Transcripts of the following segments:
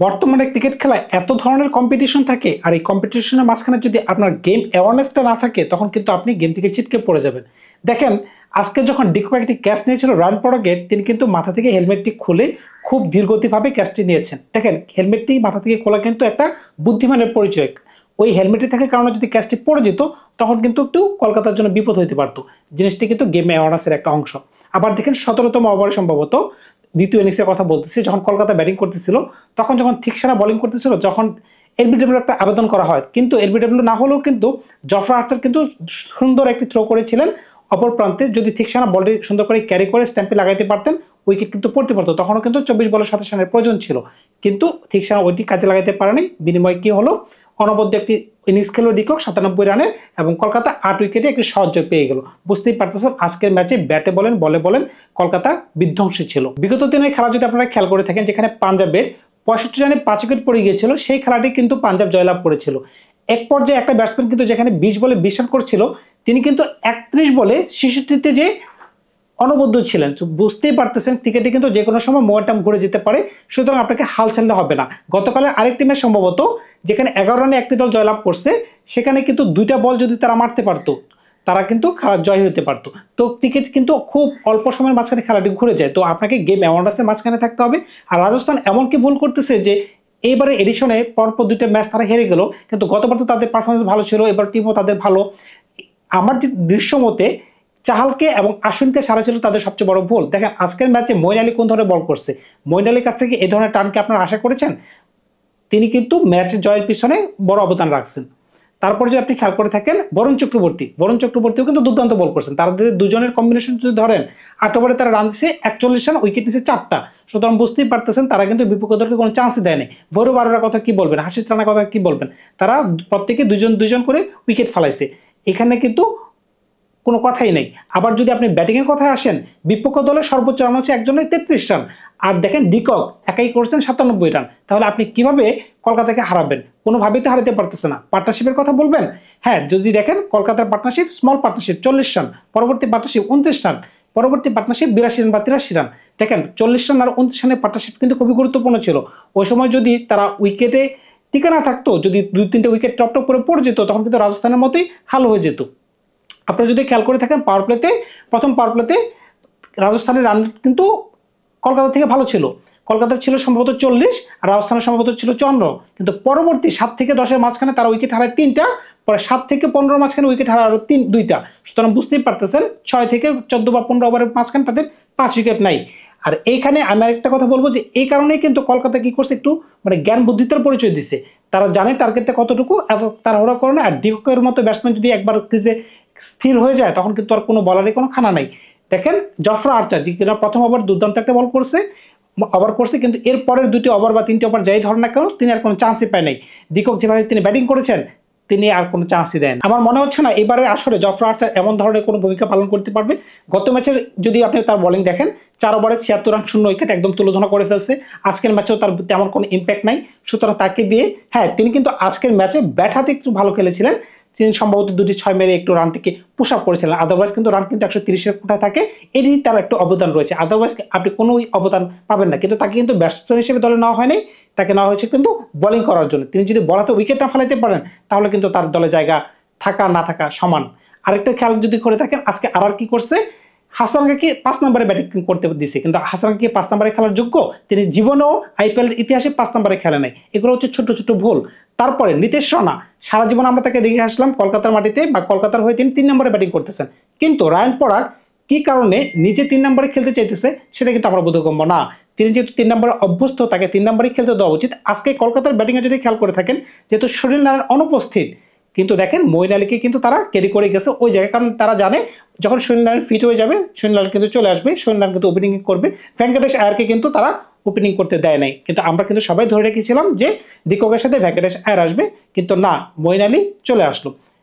বর্তমানে ক্রিকেট খেলায় এত ধরনের কম্পিটিশন থাকে, আর এই কম্পিটিশনের মাঝখানে যদি আপনার গেম অ্যাওয়ারনেসটা না থাকে তখন কিন্তু আপনি গেম থেকে ছিটকে পড়ে যাবেন। দেখেন, আজকে যখন ডিকো একটি ক্যাচ নিয়েছিল রান পড়াকে, তিনি কিন্তু মাথা থেকে হেলমেটটি খুলে খুব ধীরগতিভাবে ক্যাচটি নিয়েছেন। দেখেন, হেলমেটটি মাথা থেকে খোলা কিন্তু একটা বুদ্ধিমানের পরিচয়। ওই হেলমেটটি থাকার কারণে যদি ক্যাচটি পড়ে যেত তখন কিন্তু একটু কলকাতার জন্য বিপদ হইতে পারত। জিনিসটি কিন্তু গেম অ্যাওয়ারনেসের একটা অংশ। আবার দেখেন, 17তম ওভারে সম্ভবত দ্বিতীয় ইনিংসের কথা বলতেছি, যখন কলকাতা ব্যাটিং করতেছিল তখন যখন থিকসারা বোলিং করতেছিল, যখন এলবিডব্লিউ একটা আবেদন করা হয়, কিন্তু এলবিডব্লিউ না হলেও কিন্তু জফরা আর্চার কিন্তু সুন্দর একটি থ্রো করেছিলেন অপর প্রান্তে। যদি থিকসারা বলটি সুন্দর করে ক্যারি করে স্ট্যাম্পে লাগাইতে পারতেন, উইকেট কিন্তু পড়তে পারতো। তখনও কিন্তু 24 বলে 27 রানের প্রয়োজন ছিল, কিন্তু থিকসারা ওইটি কাজে লাগাইতে পারেনি। বিনিময়ে কি হলো, অনবদ্য একটি ইনিংস খেলো ডিকক 97 রানের, এবং কলকাতা 8 উইকেটে একটি সহজ জয় পেয়ে গেল। বুঝতেই পারতেছেন আজকের ম্যাচে ব্যাটে বলেন বলে বলেন কলকাতা বিধ্বংসী ছিল। বিগত দিনের খেলা যদি আপনারা খেয়াল করে থাকেন, যেখানে পাঞ্জাবের 65 রানে 5 উইকেট পড়ে গিয়েছিল, সেই খেলাটি কিন্তু পাঞ্জাব জয়লাভ করেছিল। এক পর্যায়ে একটা ব্যাটসম্যান কিন্তু যেখানে 20 বলে 20 রান করছিল, তিনি কিন্তু 31 বলে 66তে যে অনবদ্য ছিলেন। বুঝতেই পারতেছেন ক্রিকেটে কিন্তু যে কোনো সময় মোমেন্টাম ঘুরে যেতে পারে, সুতরাং আপনাকে হাল ছাড়লে হবে না। গতকালে আরেকটি ম্যাচ সম্ভবত যেখানে 11 রানে একটি দল জয়লাভ করছে, সেখানে কিন্তু 2টা বল যদি তারা মারতে পারতো, তারা কিন্তু খেলার জয় হতে পারতো। তো ক্রিকেট কিন্তু খুব অল্প সময়ের মাঝখানে খেলাটি ঘুরে যায়। তো আপনাকে গেম অ্যাওয়ারনেসের মাঝখানে থাকতে হবে। আর রাজস্থান এমন কি ভুল করতেছে যে এইবারে এডিশনে পরপর 2টা ম্যাচ তারা হেরে গেল, কিন্তু গতবার তো তাদের পারফরমেন্স ভালো ছিল, এবার টিমও তাদের ভালো। আমার যে দৃশ্য মতে চাহালকে এবং আশ্বিনকে ছাড়া ছিল তাদের সবচেয়ে বড় ভুল। দেখেন, আজকের ম্যাচে মঈন আলী কোন ধরনের বল করছে, মঈন আলীর কাছ থেকে এই ধরনের টার্নকে আপনারা আশা করেছেন? তিনি কিন্তু ম্যাচ জয়ের পিছনে বড় অবদান রাখছেন। তারপর যদি আপনি খেয়াল করে থাকেন, বরুণ চক্রবর্তীও কিন্তু দুর্দান্ত বল করছেন। তাদের দুজনের কম্বিনেশন যদি ধরেন, 8 ওভারে তারা রান দিচ্ছে 41 রান, উইকেট নিচ্ছে 4টা। সুতরাং বুঝতেই পারতেছেন তারা কিন্তু বিপক্ষ দলকে কোনো চান্সই দেয়নি। ভৈরব আরোরার কথা কি বলবেন, হাসিস রানার কথা কি বলবেন, তারা প্রত্যেকে দুজন করে উইকেট ফেলাইছে। এখানে কিন্তু কোনো কথাই নেই। আবার যদি আপনি ব্যাটিংয়ের কথায় আসেন, বিপক্ষ দলের সর্বোচ্চ রান হচ্ছে একজনের 33 রান, আর দেখেন ডিকক একাই করছেন 97 রান। তাহলে আপনি কিভাবে কলকাতাকে হারাবেন? কোনোভাবেই তো হারাতে পারতেছে না। পার্টনারশিপের কথা বলবেন, হ্যাঁ, যদি দেখেন কলকাতার পার্টনারশিপ, স্মল পার্টনারশিপ 40 রান, পরবর্তী পার্টনারশিপ 29 রান, পরবর্তী পার্টনারশিপ 82 রান বা 83 রান। দেখেন 40 রান আর 29 রানের পার্টনারশিপ কিন্তু খুবই গুরুত্বপূর্ণ ছিল। ওই সময় যদি তারা উইকেটে টিকে না থাকতো, যদি 2-3টে উইকেট টপ করে পড়ে যেত, তখন কিন্তু রাজস্থানের মতোই হাল হয়ে যেত। আপনারা যদি খেয়াল করে থাকেন, প্রথম পাওয়ার প্লেতে রাজস্থানের রান কিন্তু কলকাতা থেকে ভালো ছিল। কলকাতার ছিল সম্ভবত 40, আর রাজস্থানের সম্ভবত ছিল 54, কিন্তু পরবর্তী 7 থেকে 10-এর মাঝখানে তারা উইকেট হারায় 3টা, পরে 7 থেকে 15 মাঝখানে উইকেট হারায় আরো 2টা। সুতরাং বুঝতেই পারতেছেন 6 থেকে 14 বা 15 ওভারের মাঝখানে তাদের 5 উইকেট নাই। আর এইখানে আমি আরেকটা কথা বলবো যে এই কারণেই কিন্তু কলকাতা কি করছে, একটু জ্ঞান বুদ্ধিতার পরিচয় দিছে। তারা জানে টার্গেটটা কতটুকু, এত তাড়াহুড়া করে না। আর ডিককের মতো ব্যাটসম্যান যদি একবার ক্রিজে স্থির হয়ে যায়, তখন কিন্তু আর কোনো বলারই কোনো খানা নাই। দেখেন জফরা আর্চার যে কিনা প্রথম ওভার দুর্দান্ত একটা বল করছে, কিন্তু এর পরের 2টি ওভার বা 3টি ওভার যাই ধরেন না কেন, তিনি আর কোনো চান্সই পায় নাই। ডিকক যেভাবে তিনি ব্যাটিং করেছেন, তিনি আর কোনো চান্সই দেন। আমার মনে হচ্ছে না এবারে আসলে জফরা আর্চার এমন ধরনের কোনো ভূমিকা পালন করতে পারবে। গত ম্যাচের যদি আপনি তার বোলিং দেখেন, 4 ওভারে 76 রান, 0 উইকেট, একদম তুলোধনা করে ফেলছে। আজকের ম্যাচেও তার তেমন কোনো ইম্প্যাক্ট নাই। সুতরাং তাকে দিয়ে, হ্যাঁ, তিনি কিন্তু আজকের ম্যাচে ব্যাট হাতে একটু ভালো খেলেছিলেন। তিনি সম্ভবত 2টি 6 মেরে একটু রান থেকে পুশ আপ করেছিলেন। আদারওয়াইজ কিন্তু রান কিন্তু 130-এর কোঠায় থাকে, এটি তার একটু অবদান রয়েছে। আদারওয়াইজ আপনি কোনো অবদান পাবেন না। কিন্তু তাকে কিন্তু ব্যাটসম্যান হিসেবে দলে নেওয়া হয়নি, তাকে নেওয়া হয়েছে কিন্তু বোলিং করার জন্য। তিনি যদি বলাতে উইকেট না ফেলাইতে পারেন, তাহলে কিন্তু তার দলে জায়গা থাকা না থাকা সমান। আরেকটা খেয়াল যদি করে থাকেন, আজকে আর কি করছে, হাসানকে 5 নম্বরে ব্যাটিং করতে দিয়েছে, কিন্তু হাসানকে 5 নম্বরে খেলার যোগ্য তিনি জীবনেও আইপিএল ইতিহাসে 5 নম্বরে খেলে নাই। এগুলো হচ্ছে ছোট ছোট ভুল। তারপরে নিতেশ রানা, সারা জীবন আমরা তাকে দেখে আসলাম কলকাতার মাটিতে বা কলকাতার হয়ে তিনি 3 নম্বরে ব্যাটিং করতেছেন, কিন্তু রায়ান পরাগ কি কারণে নিজে 3 নম্বরে খেলতে চাইতেছে সেটা কিন্তু আমার বোধগম্য না। তিনি যেহেতু 3 নম্বরে অভ্যস্ত, তাকে 3 নম্বরে খেলতে দেওয়া উচিত। আজকে কলকাতার ব্যাটিংয়ে যদি খেয়াল করে থাকেন, যেহেতু সুনীল নারায়ণ অনুপস্থিত, কিন্তু দেখেন মঈন আলীকে কিন্তু তারা ক্যারি করে গেছে ওই জায়গায়, কারণ তারা জানে যখন সুনীল নারায়ণ ফিট হয়ে যাবে, সুনীল নারায়ণ কিন্তু চলে আসবে, সুনীল নারায়ণ কিন্তু ওপেনিং করবে। ভেঙ্কটেশ আয়ারকে কিন্তু তারা ওপেনিং করতে দেয় নাই, কিন্তু আমরা কিন্তু সবাই ধরে রেখেছিলাম যে ডিককের সাথে ভেঙ্কটেশ আয়ার আসবে, কিন্তু না, মঈন আলী চলে আসলো।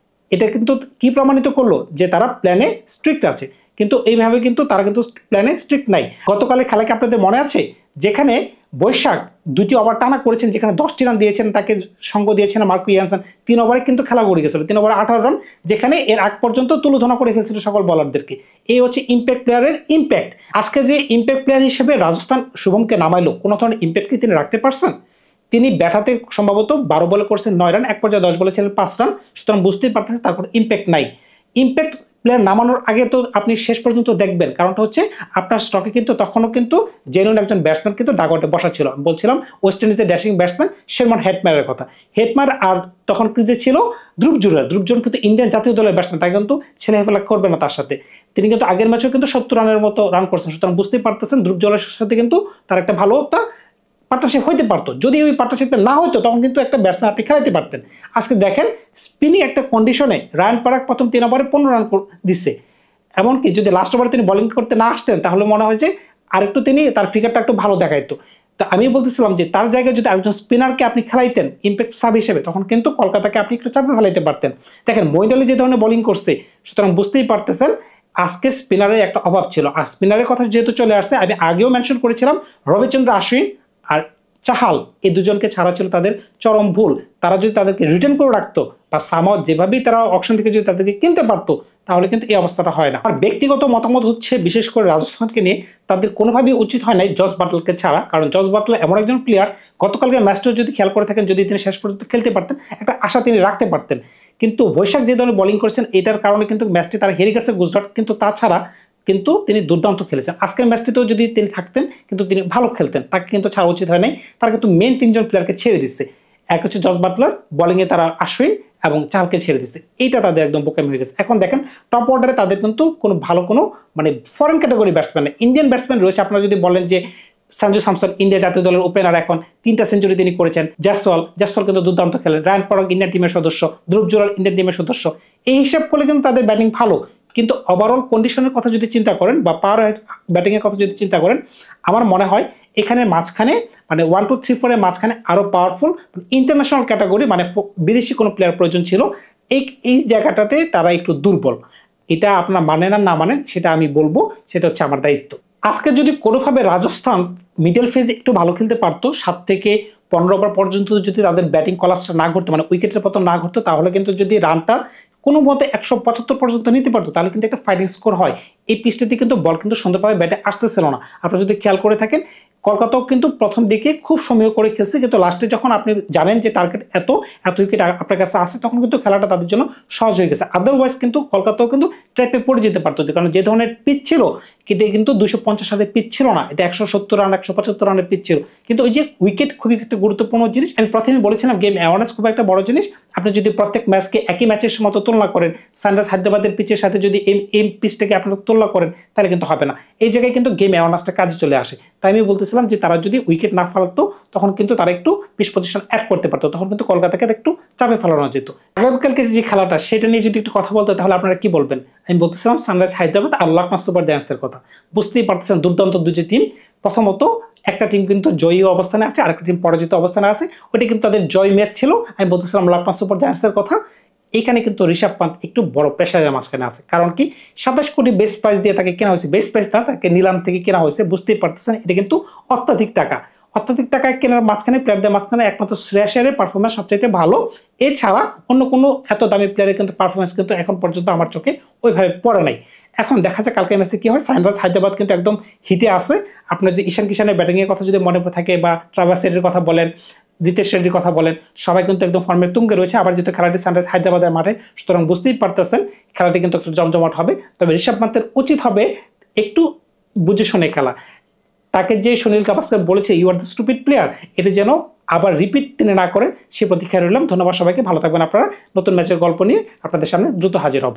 এটা কিন্তু কি প্রমাণিত করলো যে তারা প্ল্যানে স্ট্রিক্ট আছে, কিন্তু এইভাবে কিন্তু তারা কিন্তু প্ল্যানে স্ট্রিক্ট নাই। গতকালের খেলাকে আপনাদের মনে আছে, যেখানে বৈশাখ 2টি ওভার টানা করেছেন, যেখানে 10টি রান দিয়েছেন, তাকে সঙ্গ দিয়েছেন মার্কো ইয়ানসন। 3 ওভারে কিন্তু খেলা গড়ে গেছিল, 3 ওভারে 18 রান, যেখানে এর আগ পর্যন্ত তুলোধনা করে ফেলছিল সকল বলারদেরকে। এই হচ্ছে ইম্প্যাক্ট প্লেয়ারের ইম্প্যাক্ট। আজকে যে ইম্প্যাক্ট প্লেয়ার হিসেবে রাজস্থান শুভমকে নামাইলো, কোনো ধরনের ইম্প্যাক্ট কি তিনি রাখতে পারছেন? তিনি ব্যাটাতে সম্ভবত 12 বলে করছেন 9 রান, এক পর্যায়ে 10 বলে ছিলেন 5 রান। সুতরাং বুঝতেই পারতেছেন তারপর ইম্প্যাক্ট নাই। ইম্প্যাক্ট প্লেয়ার নামানোর আগে তো আপনি শেষ পর্যন্ত দেখবেন, কারণটা হচ্ছে আপনার স্টকে কিন্তু তখনও কিন্তু জেনুইন একজন ব্যাটসম্যান কিন্তু ডাগআউটে বসা ছিল। বলছিলাম ওয়েস্ট ইন্ডিজের ড্যাশিং ব্যাটসম্যান শেরমান হেটমারের কথা। হেটমার আর তখন ক্রিজে ছিল ধ্রুব জুরেল। ধ্রুব জুরেল কিন্তু ইন্ডিয়ান জাতীয় দলের ব্যাটসম্যান, তাই কিন্তু ছেলেফেলা করবে না তার সাথে। তিনি কিন্তু আগের ম্যাচেও কিন্তু 70 রানের মতো রান করছেন। সুতরাং বুঝতেই পারতেছেন ধ্রুব জুরেলের সাথে কিন্তু তার একটা ভালো একটা পার্টনারশিপ হইতে পারতো। যদি ওই পার্টনারশিপটা না হতো তখন কিন্তু একটা ব্যাটসম্যান আপনি খেলাতে পারতেন। আজকে দেখেন স্পিনিং একটা কন্ডিশনে রায়ান পরাগ প্রথম 3 ওভারে 15 রান দিচ্ছে। এমনকি যদি লাস্ট ওভারে তিনি বোলিং করতে না আসতেন তাহলে মনে হয় যে আরেকটু তিনি তার ফিগারটা একটু ভালো দেখাইতো। তা আমি বলতেছিলাম যে তার জায়গায় যদি একজন স্পিনারকে আপনি খেলাইতেন ইম্প্যাক্ট সাব হিসেবে, তখন কিন্তু কলকাতাকে আপনি একটু চাপে ফেলাইতে পারতেন। দেখেন মঈন আলী যে ধরনের বোলিং করছে, সুতরাং বুঝতেই পারতেছেন আজকে স্পিনারের একটা অভাব ছিল। আর স্পিনারের কথা যেহেতু চলে আসছে, আমি আগেও মেনশন করেছিলাম রবিচন্দ্র আশ্বিন আর চাহাল এই দুজনকে ছাড়া ছিল তাদের চরম ভুল। তারা যদি তাদেরকে রিটার্ন করে রাখতো বা সামাও যেভাবেই তারা অকশন থেকে যদি তাদেরকে কিনতে পারতো তাহলে কিন্তু এই অবস্থাটা হয় না। আর ব্যক্তিগত মতামত হচ্ছে বিশেষ করে রাজস্থানকে নিয়ে তাদের কোনোভাবেই উচিত হয় নাই জস বাটলারকে ছাড়া। কারণ জস বাটলার এমন একজন প্লেয়ার, গতকালকে ম্যাচটা যদি খেয়াল করে থাকেন, যদি তিনি শেষ পর্যন্ত খেলতে পারতেন একটা আশা তিনি রাখতে পারতেন। কিন্তু বৈশাখ যে ধরনের বোলিং করেছেন এটার কারণে কিন্তু ম্যাচটি তারা হেরে গেছে গুজরাট। কিন্তু তাছাড়া কিন্তু তিনি দুর্দান্ত খেলেছেন। আজকের ম্যাচটিতেও যদি তিনি থাকতেন কিন্তু তিনি ভালো খেলতেন, তাকে কিন্তু ছাড়া উচিত হয় নাই। তারা কিন্তু মেন 3 জন প্লেয়ারকে ছেড়ে দিচ্ছে। এক হচ্ছে জস বাটলার, বোলিংয়ে তারা আশ্বিন এবং চাহালকে ছেড়ে দিচ্ছে। এইটা তাদের একদম বোকামি হয়ে গেছে। এখন দেখেন টপ অর্ডারে তাদের কিন্তু কোনো ভালো কোনো মানে ফরেন ক্যাটাগরি ব্যাটসম্যান নেই, ইন্ডিয়ান ব্যাটসম্যান রয়েছে। আপনারা যদি বলেন যে সঞ্জু স্যামসন ইন্ডিয়া জাতীয় দলের ওপেনার, এখন 3টা সেঞ্চুরি তিনি করেছেন। জয়সওয়াল কিন্তু দুর্দান্ত খেলেন। রায়ান পরাগ ইন্ডিয়ান টিমের সদস্য, ধ্রুব জুরেল ইন্ডিয়ান টিমের সদস্য। এই হিসাব করলে কিন্তু তাদের ব্যাটিং ভালো। কিন্তু ওভারঅল কন্ডিশনের কথা যদি চিন্তা করেন বা পাওয়ার ব্যাটিং এর কথা যদি চিন্তা করেন, আমার মনে হয় এখানে মাঝখানে মানে 1, 2, 3, 4 এর মাঝখানে আরো পাওয়ারফুল ইন্টারন্যাশনাল ক্যাটাগরি মানে বিদেশি কোনো প্লেয়ার প্রয়োজন ছিল। এই জায়গাটাতে তারা একটু দুর্বল। এটা আপনার মানেন আর না মানেন সেটা আমি বলবো, সেটা হচ্ছে আমার দায়িত্ব। আজকে যদি কোনোভাবে রাজস্থান মিডল ফেজে একটু ভালো খেলতে পারতো, 7 থেকে 15 ওভার পর্যন্ত যদি তাদের ব্যাটিং কলাপসটা না ঘটতো, মানে উইকেটের পতন না ঘটতো, তাহলে কিন্তু যদি রানটা কোনো মতে 175 পর্যন্ত নিতে পারতো তাহলে কিন্তু একটা ফাইটিং স্কোর হয়। এই পিচটাতে কিন্তু বল কিন্তু সুন্দরভাবে ব্যাটে আসতেছিল না। আপনারা যদি খেয়াল করে থাকেন কলকাতাও কিন্তু প্রথম দিকে খুব সময় করে খেলছে, কিন্তু লাস্টে যখন আপনি জানেন যে টার্গেট এত উইকেট আপনার কাছে আসে তখন কিন্তু খেলাটা তাদের জন্য সহজ হয়ে গেছে। আদারওয়াইজ কিন্তু কলকাতাও কিন্তু ট্র্যাপে পড়ে যেতে পারতো, কারণ যে ধরনের পিচ ছিল কিন্তু 250 সালের পিচ ছিল না, এটা 170 রান 175 রানের পিচ ছিল। কিন্তু ওই যে উইকেট খুবই একটা গুরুত্বপূর্ণ জিনিস। আমি প্রথমে বলেছিলাম গেম অ্যাওয়ারনেস খুব একটা বড় জিনিস। আপনি যদি প্রত্যেক ম্যাচকে একই ম্যাচের মতো তুলনা করেন, সানরাইজ হায়দ্রাবাদের পিচের সাথে যদি এই পিচটাকে আপনারা তুলনা করেন তাহলে কিন্তু হবে না। এই জায়গায় কিন্তু গেম অ্যাওয়ারনেসটা কাজে চলে আসে। তাই আমি বলতেছিলাম যে তারা যদি উইকেট না ফেলতো তখন কিন্তু তারা একটু পিচ পজিশন অ্যাড করতে পারতো, তখন কিন্তু কলকাতাকে একটু চাপে ফেলানো যেত। আগামীকালকে যে খেলাটা সেটা নিয়ে যদি একটু কথা বলতো তাহলে আপনারা কি বলবেন? আমি বলতেছিলাম সানরাইজ হায়দ্রাবাদ আর লখনউ সুপার জায়ান্টসের কথা। বুঝতেই পারতেছেন দুর্দান্ত দুটি টিম। প্রথমত একটা টিম কিন্তু জয়ী অবস্থানে আছে, আরেকটা টিম পরাজিত অবস্থানে আছে। ওইটা কিন্তু তাদের জয় ম্যাচ ছিল। আমি বলতেছিলাম লখনউ সুপার জায়ান্টসের কথা। এখানে কিন্তু ঋষভ পান্ত একটু বড় প্রেশারের মাঝখানে আছে। কারণ কি 27 কোটি বেস্ট প্রাইস দিয়ে তাকে কেনা হয়েছে। বেস্ট প্রাইস না, তাকে নিলাম থেকে কেনা হয়েছে। বুঝতেই পারতেছেন এটা কিন্তু অত্যাধিক টাকা কেনার মাঝখানে প্লেয়ারদের মাঝখানে একমাত্র শ্রেয়াস আয়ারের পারফরমেন্স সবচাইতে ভালো। এছাড়া অন্য কোনো এত দামি প্লেয়ারের কিন্তু পারফরমেন্স কিন্তু এখন পর্যন্ত আমার চোখে ওইভাবে পড়ে নাই। এখন দেখা যায় কালকে ম্যাচে কি হয়। সানরাইজ হায়দ্রাবাদ কিন্তু একদম হিটে আছে। আপনার যদি ঈশান কিষানের ব্যাটিংয়ের কথা যদি মনে থাকে বা ট্রাভার্স হেডের কথা বলেন, রিতেশ রেড্ডির কথা বলেন, সবাই কিন্তু একদম ফর্মের তুঙ্গে রয়েছে। আবার যেহেতু খেলাটি সানরাইজ হায়দ্রাবাদের মাঠে, সুতরাং বুঝতেই পারতেছেন খেলাটি কিন্তু একটু জমজমাট হবে। তবে ঋষভ পান্তের উচিত হবে একটু বুঝে শুনে খেলা। তাকে যে সুনীল গাভাস্কর বলেছে you are the stupid player, এটা যেন আবার রিপিট তিনি না করেন সে প্রতীক্ষায় রইলাম। ধন্যবাদ সবাইকে, ভালো থাকবেন আপনারা। নতুন ম্যাচের গল্প নিয়ে আপনাদের সামনে দ্রুত হাজির হব।